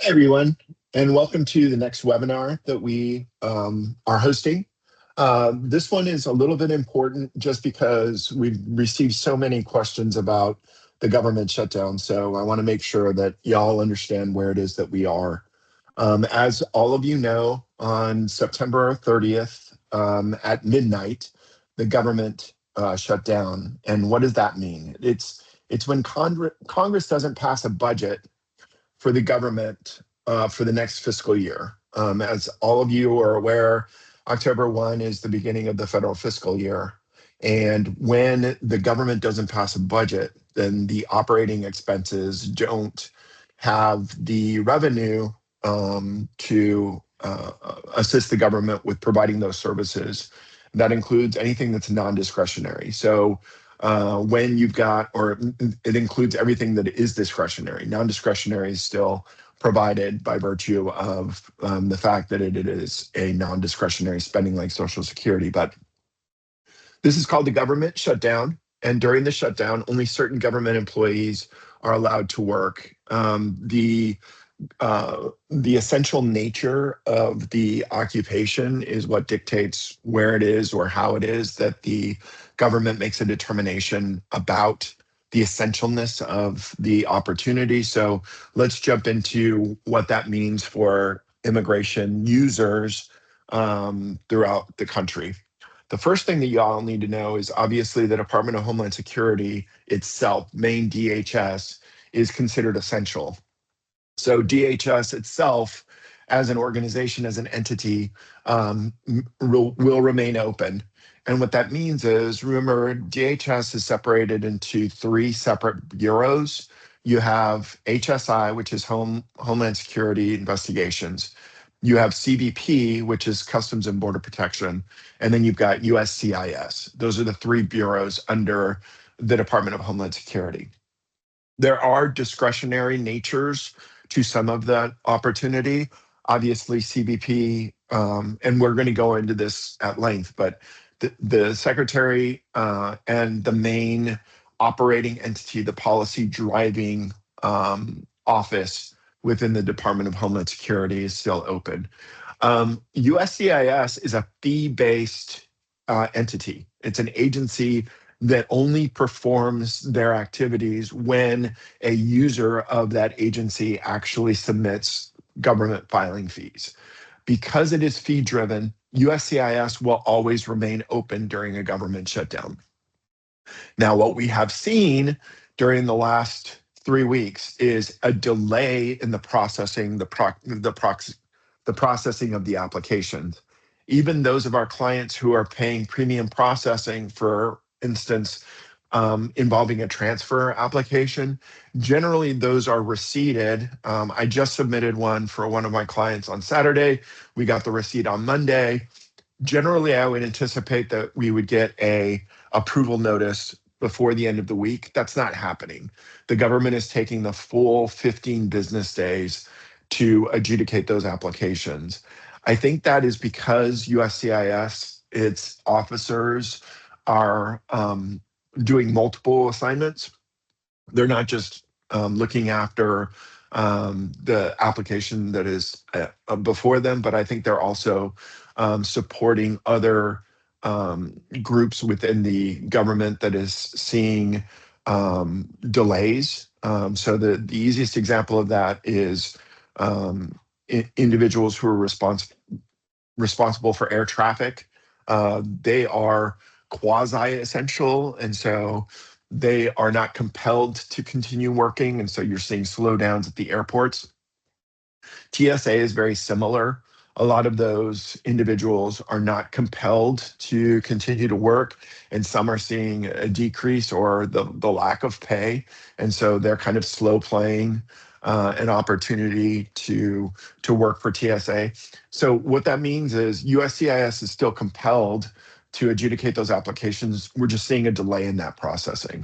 Hey everyone, and welcome to the next webinar that we are hosting. This one is a little bit important just because we've received so many questions about the government shutdown. So I want to make sure that y'all understand where it is that we are. As all of you know, on September 30th at midnight, the government shut down. And what does that mean? It's when Congress doesn't pass a budget for the government for the next fiscal year. As all of you are aware, October 1 is the beginning of the federal fiscal year. And when the government doesn't pass a budget, then the operating expenses don't have the revenue to assist the government with providing those services. That includes anything that's non-discretionary. So when you've got, or it includes everything that is discretionary. Non-discretionary is still provided by virtue of the fact that it is a non-discretionary spending like Social Security. But this is called the government shutdown. And during the shutdown, only certain government employees are allowed to work. The essential nature of the occupation is what dictates where it is or how it is that the government makes a determination about the essentialness of the opportunity. So let's jump into what that means for immigration users throughout the country. The first thing that y'all need to know is obviously the Department of Homeland Security itself, main DHS, is considered essential. So DHS itself, as an organization, as an entity, will remain open. And what that means is, remember, DHS is separated into three separate bureaus. You have HSI, which is Homeland Security Investigations. You have CBP, which is Customs and Border Protection. And then you've got USCIS. Those are the three bureaus under the Department of Homeland Security. There are discretionary natures to some of that opportunity. Obviously, CBP, and we're going to go into this at length, but the secretary and the main operating entity, the policy driving office within the Department of Homeland Security is still open. USCIS is a fee-based entity. It's an agency that only performs their activities when a user of that agency actually submits government filing fees. Because it is fee driven, USCIS will always remain open during a government shutdown. Now, what we have seen during the last 3 weeks is a delay in the processing, the processing of the applications. Even those of our clients who are paying premium processing, for instance, involving a transfer application, generally those are receipted. I just submitted one for one of my clients on Saturday. We got the receipt on Monday. Generally, I would anticipate that we would get a approval notice before the end of the week. That's not happening. The government is taking the full 15 business days to adjudicate those applications. I think that is because USCIS, its officers are doing multiple assignments. They're not just looking after the application that is before them, but I think they're also supporting other groups within the government that is seeing delays. So the easiest example of that is individuals who are responsible for air traffic. They are quasi-essential, and so they are not compelled to continue working, and so you're seeing slowdowns at the airports. TSA is very similar. A lot of those individuals are not compelled to continue to work, and some are seeing a decrease or the lack of pay, and so they're kind of slow playing an opportunity to work for TSA. So what that means is USCIS is still compelled to adjudicate those applications. We're just seeing a delay in that processing.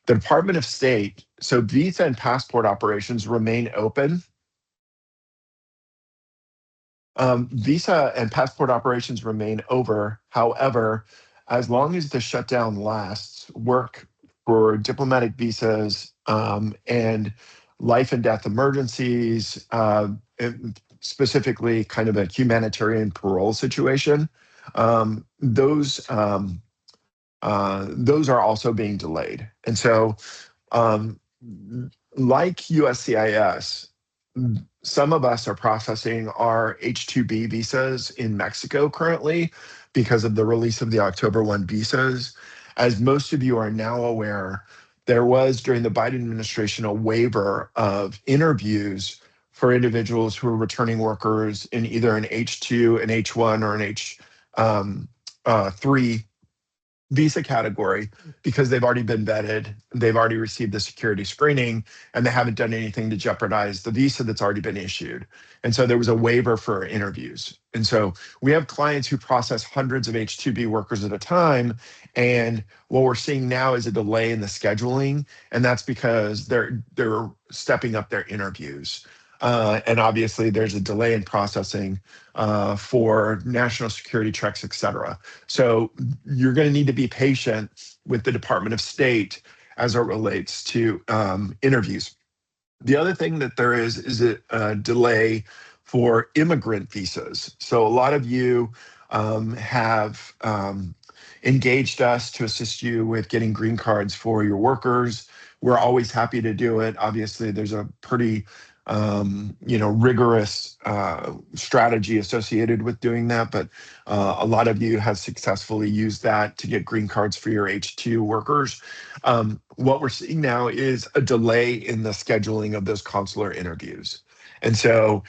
The Department of State, so visa and passport operations remain open. Visa and passport operations remain over. However, as long as the shutdown lasts, work for diplomatic visas and life and death emergencies, and specifically kind of a humanitarian parole situation. Those are also being delayed. And so, um, like USCIS, some of us are processing our H-2B visas in Mexico currently because of the release of the October 1 visas. As most of you are now aware, there was during the Biden administration a waiver of interviews for individuals who are returning workers in either an H2, an H1, or an H3 visa category because they've already been vetted, they've already received the security screening, and they haven't done anything to jeopardize the visa that's already been issued. And so there was a waiver for interviews. And so we have clients who process hundreds of H-2B workers at a time. And what we're seeing now is a delay in the scheduling, and that's because they're stepping up their interviews. And obviously, there's a delay in processing for national security checks, et cetera. So you're going to need to be patient with the Department of State as it relates to interviews. The other thing that there is a delay for immigrant visas. So a lot of you have engaged us to assist you with getting green cards for your workers. We're always happy to do it. Obviously, there's a pretty rigorous strategy associated with doing that, but a lot of you have successfully used that to get green cards for your H2 workers. What we're seeing now is a delay in the scheduling of those consular interviews. And so,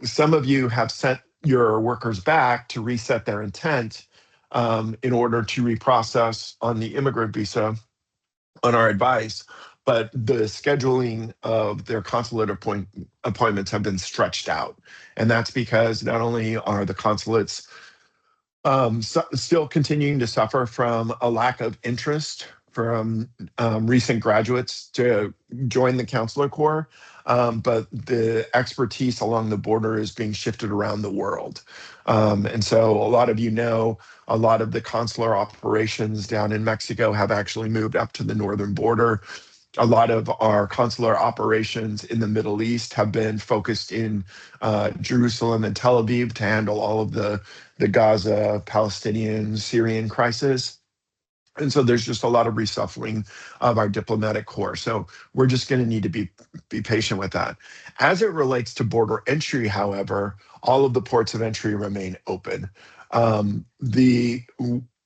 some of you have sent your workers back to reset their intent in order to reprocess on the immigrant visa on our advice, but the scheduling of their consulate appointments have been stretched out. And that's because not only are the consulates still continuing to suffer from a lack of interest from recent graduates to join the Consular Corps, but the expertise along the border is being shifted around the world. And so a lot of a lot of the consular operations down in Mexico have actually moved up to the northern border. A lot of our consular operations in the Middle East have been focused in Jerusalem and Tel Aviv to handle all of the Gaza, Palestinian, Syrian crisis. And so there's just a lot of reshuffling of our diplomatic corps. So we're just going to need to be patient with that. As it relates to border entry, however, all of the ports of entry remain open.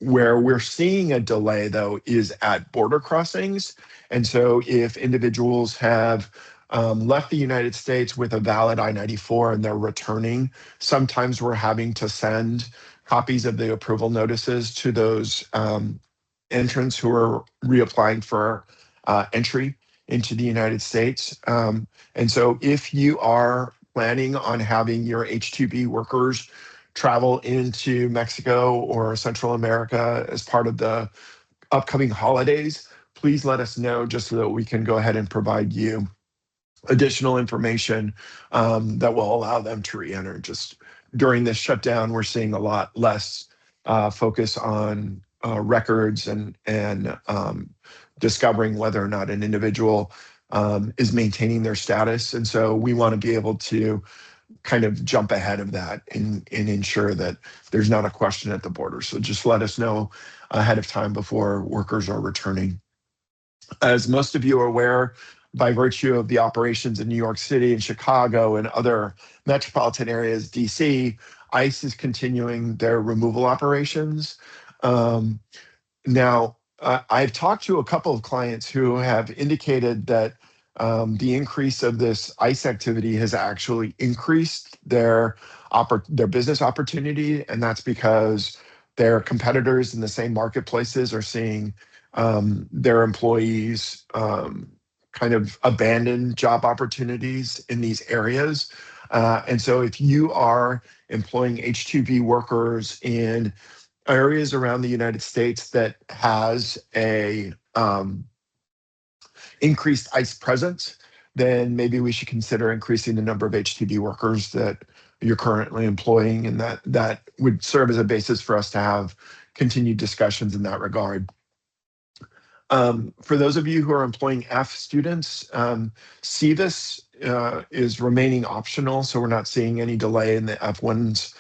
Where we're seeing a delay, though, is at border crossings. And so if individuals have left the United States with a valid I-94 and they're returning, sometimes we're having to send copies of the approval notices to those entrants who are reapplying for entry into the United States. And so if you are planning on having your H-2B workers travel into Mexico or Central America as part of the upcoming holidays, please let us know just so that we can go ahead and provide you additional information that will allow them to re-enter. Just during this shutdown, we're seeing a lot less focus on records and discovering whether or not an individual is maintaining their status. And so we want to be able to kind of jump ahead of that and ensure that there's not a question at the border. So just let us know ahead of time before workers are returning. As most of you are aware, by virtue of the operations in New York City and Chicago and other metropolitan areas, DC, ICE is continuing their removal operations. Now, I've talked to a couple of clients who have indicated that the increase of this ICE activity has actually increased their business opportunity, and that's because their competitors in the same marketplaces are seeing their employees kind of abandon job opportunities in these areas. And so if you are employing H-2B workers in areas around the United States that has a increased ICE presence, then maybe we should consider increasing the number of H-2B workers that you're currently employing, and that would serve as a basis for us to have continued discussions in that regard. For those of you who are employing F students, CVIS is remaining optional, so we're not seeing any delay in the F1s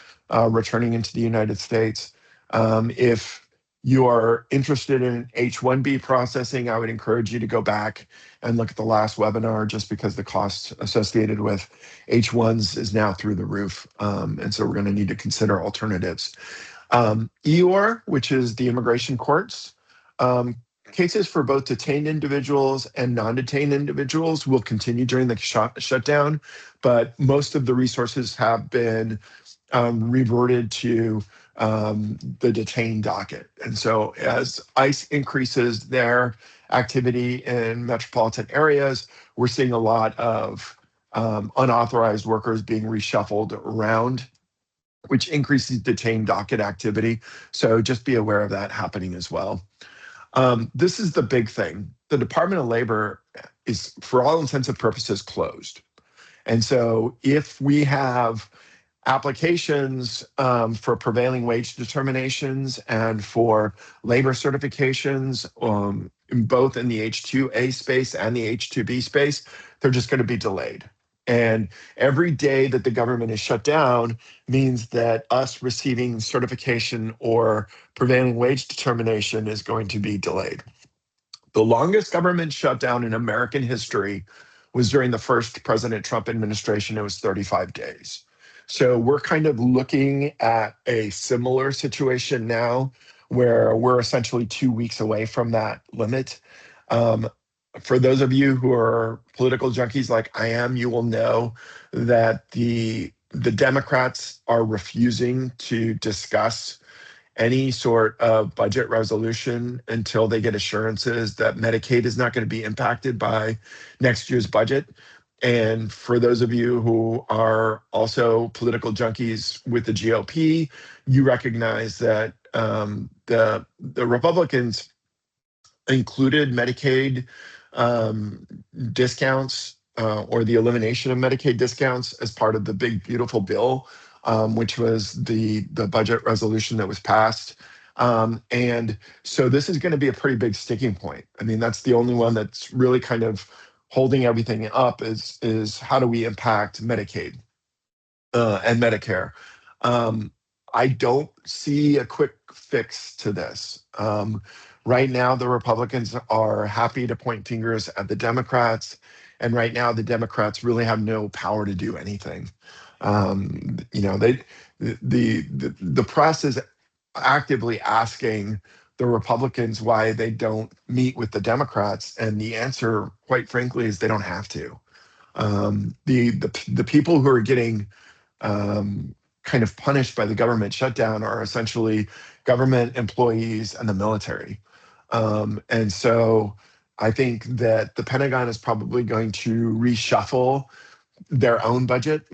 returning into the United States. If you are interested in H-1B processing, I would encourage you to go back and look at the last webinar, just because the cost associated with H-1s is now through the roof. And so we're going to need to consider alternatives. EOR, which is the immigration courts, cases for both detained individuals and non-detained individuals will continue during the shutdown, but most of the resources have been reverted to the detained docket. And so as ICE increases their activity in metropolitan areas, we're seeing a lot of unauthorized workers being reshuffled around, which increases detained docket activity. So just be aware of that happening as well. This is the big thing. The Department of Labor is, for all intents and purposes, closed. And so if we have applications for prevailing wage determinations and for labor certifications, both in the H-2A space and the H-2B space, they're just going to be delayed. And every day that the government is shut down means that us receiving certification or prevailing wage determination is going to be delayed. The longest government shutdown in American history was during the first President Trump administration. It was 35 days. So we're kind of looking at a similar situation now, where we're essentially 2 weeks away from that limit. For those of you who are political junkies like I am, you will know that the Democrats are refusing to discuss any sort of budget resolution until they get assurances that Medicaid is not going to be impacted by next year's budget. And for those of you who are also political junkies with the GOP, you recognize that the Republicans included Medicaid discounts or the elimination of Medicaid discounts as part of the big, beautiful bill, which was the budget resolution that was passed. And so this is going to be a pretty big sticking point. I mean, that's the only one that's really kind of holding everything up is how do we impact Medicaid and Medicare. I don't see a quick fix to this. Right now, the Republicans are happy to point fingers at the Democrats, and right now the Democrats really have no power to do anything. The press is actively asking the Republicans why they don't meet with the Democrats, and the answer, quite frankly, is they don't have to. The people who are getting kind of punished by the government shutdown are essentially government employees and the military. And so I think that the Pentagon is probably going to reshuffle their own budget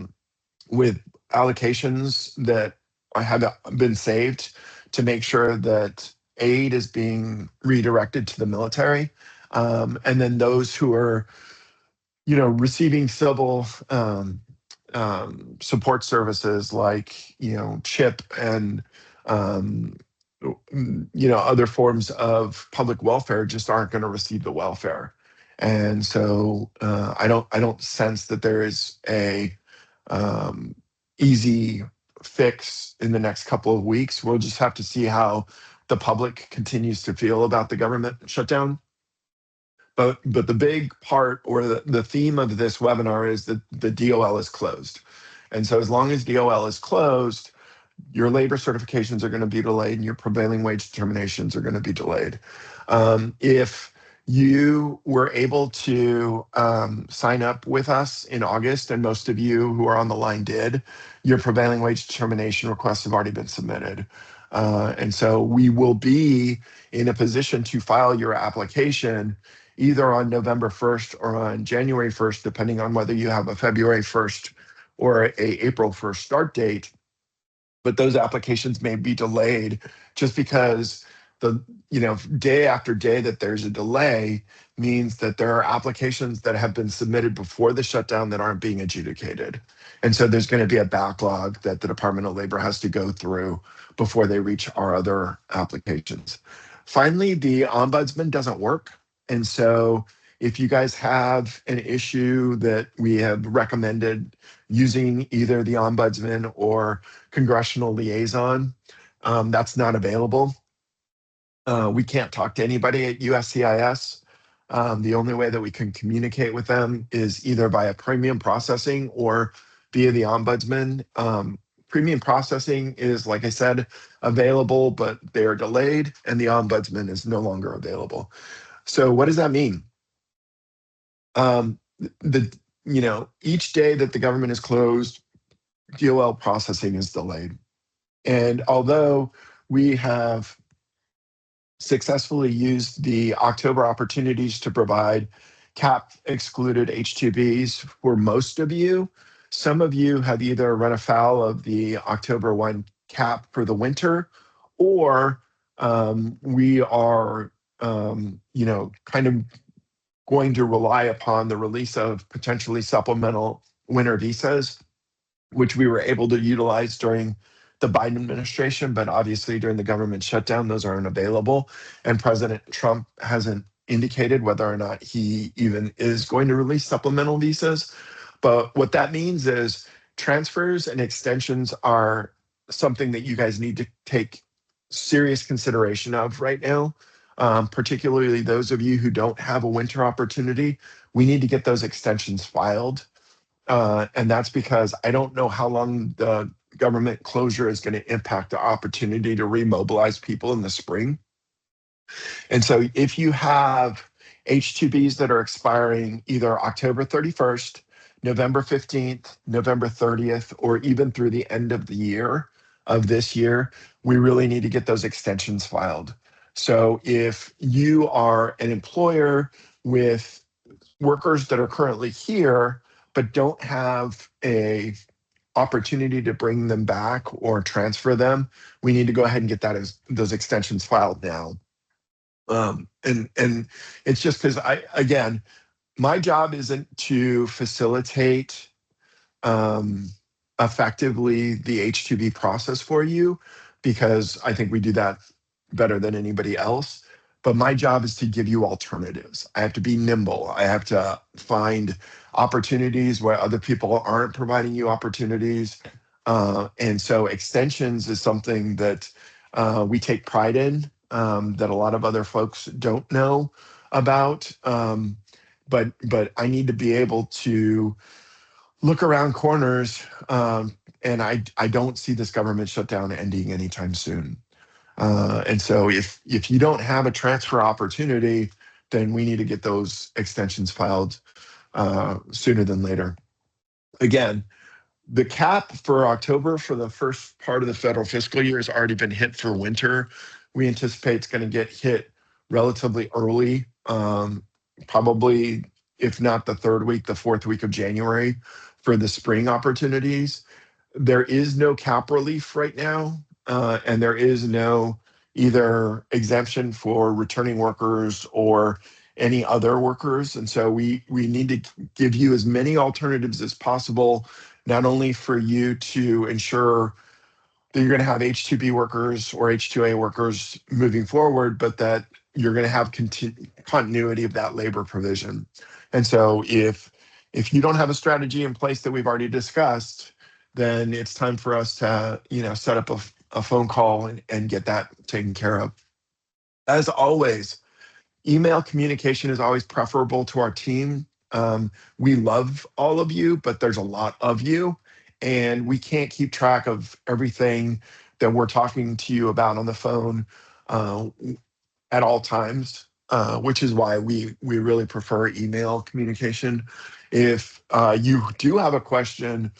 with allocations that have been saved to make sure that aid is being redirected to the military. And then those who are, receiving civil support services like, CHIP and, other forms of public welfare just aren't going to receive the welfare. And so I don't sense that there is a easy fix in the next couple of weeks. We'll just have to see how the public continues to feel about the government shutdown. But the big part, or the theme of this webinar, is that the DOL is closed. And so as long as DOL is closed, your labor certifications are going to be delayed and your prevailing wage determinations are going to be delayed. If you were able to sign up with us in August, and most of you who are on the line did, your prevailing wage determination requests have already been submitted. And so we will be in a position to file your application either on November 1st or on January 1st, depending on whether you have a February 1st or a April 1st start date. But those applications may be delayed just because day after day that there's a delay means that there are applications that have been submitted before the shutdown that aren't being adjudicated. And so there's going to be a backlog that the Department of Labor has to go through before they reach our other applications. Finally, the ombudsman doesn't work. And so if you guys have an issue that we have recommended using either the ombudsman or congressional liaison, that's not available. We can't talk to anybody at USCIS. The only way that we can communicate with them is either via premium processing or via the ombudsman. Premium processing is, like I said, available, but they are delayed, and the ombudsman is no longer available. So, what does that mean? The each day that the government is closed, DOL processing is delayed, and although we have successfully used the October opportunities to provide cap excluded H2Bs for most of you. Some of you have either run afoul of the October 1 cap for the winter, or we are, kind of going to rely upon the release of potentially supplemental winter visas, which we were able to utilize during the Biden administration, but obviously during the government shutdown, those aren't available. And President Trump hasn't indicated whether or not he even is going to release supplemental visas. But what that means is transfers and extensions are something that you guys need to take serious consideration of right now. Particularly those of you who don't have a winter opportunity, we need to get those extensions filed. And that's because I don't know how long the government closure is going to impact the opportunity to remobilize people in the spring. And so if you have H2Bs that are expiring either October 31st, November 15th, November 30th, or even through the end of the year of this year, we really need to get those extensions filed. So if you are an employer with workers that are currently here, but don't have a opportunity to bring them back or transfer them, we need to go ahead and get those extensions filed now. And it's just because my job isn't to facilitate effectively the H2B process for you, because I think we do that better than anybody else. But my job is to give you alternatives. I have to be nimble. I have to find opportunities where other people aren't providing you opportunities. And so extensions is something that we take pride in, that a lot of other folks don't know about. But I need to be able to look around corners, and I don't see this government shutdown ending anytime soon. And so if you don't have a transfer opportunity, then we need to get those extensions filed sooner than later. Again, the cap for October for the first part of the federal fiscal year has already been hit for winter. We anticipate it's going to get hit relatively early, probably, if not the third week, the fourth week of January for the spring opportunities. There is no cap relief right now, and there is no either exemption for returning workers or any other workers. And so we need to give you as many alternatives as possible, not only for you to ensure that you're going to have H2B workers or H2A workers moving forward, but that you're going to have continuity of that labor provision. And so if you don't have a strategy in place that we've already discussed, then it's time for us to set up a phone call and get that taken care of. As always, email communication is always preferable to our team. We love all of you, but there's a lot of you, and we can't keep track of everything that we're talking to you about on the phone at all times, which is why we really prefer email communication. If you do have a question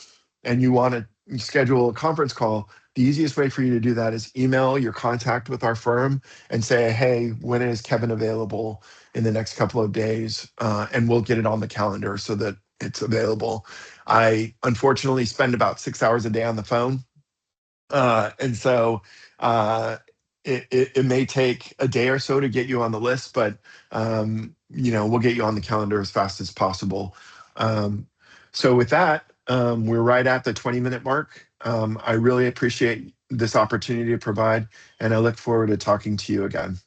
and you want to schedule a conference call, the easiest way for you to do that is email your contact with our firm and say, hey, when is Kevin available in the next couple of days? And we'll get it on the calendar so that it's available. I unfortunately spend about 6 hours a day on the phone. And so it may take a day or so to get you on the list, but we'll get you on the calendar as fast as possible. So with that, we're right at the 20-minute mark. I really appreciate this opportunity to provide, and I look forward to talking to you again.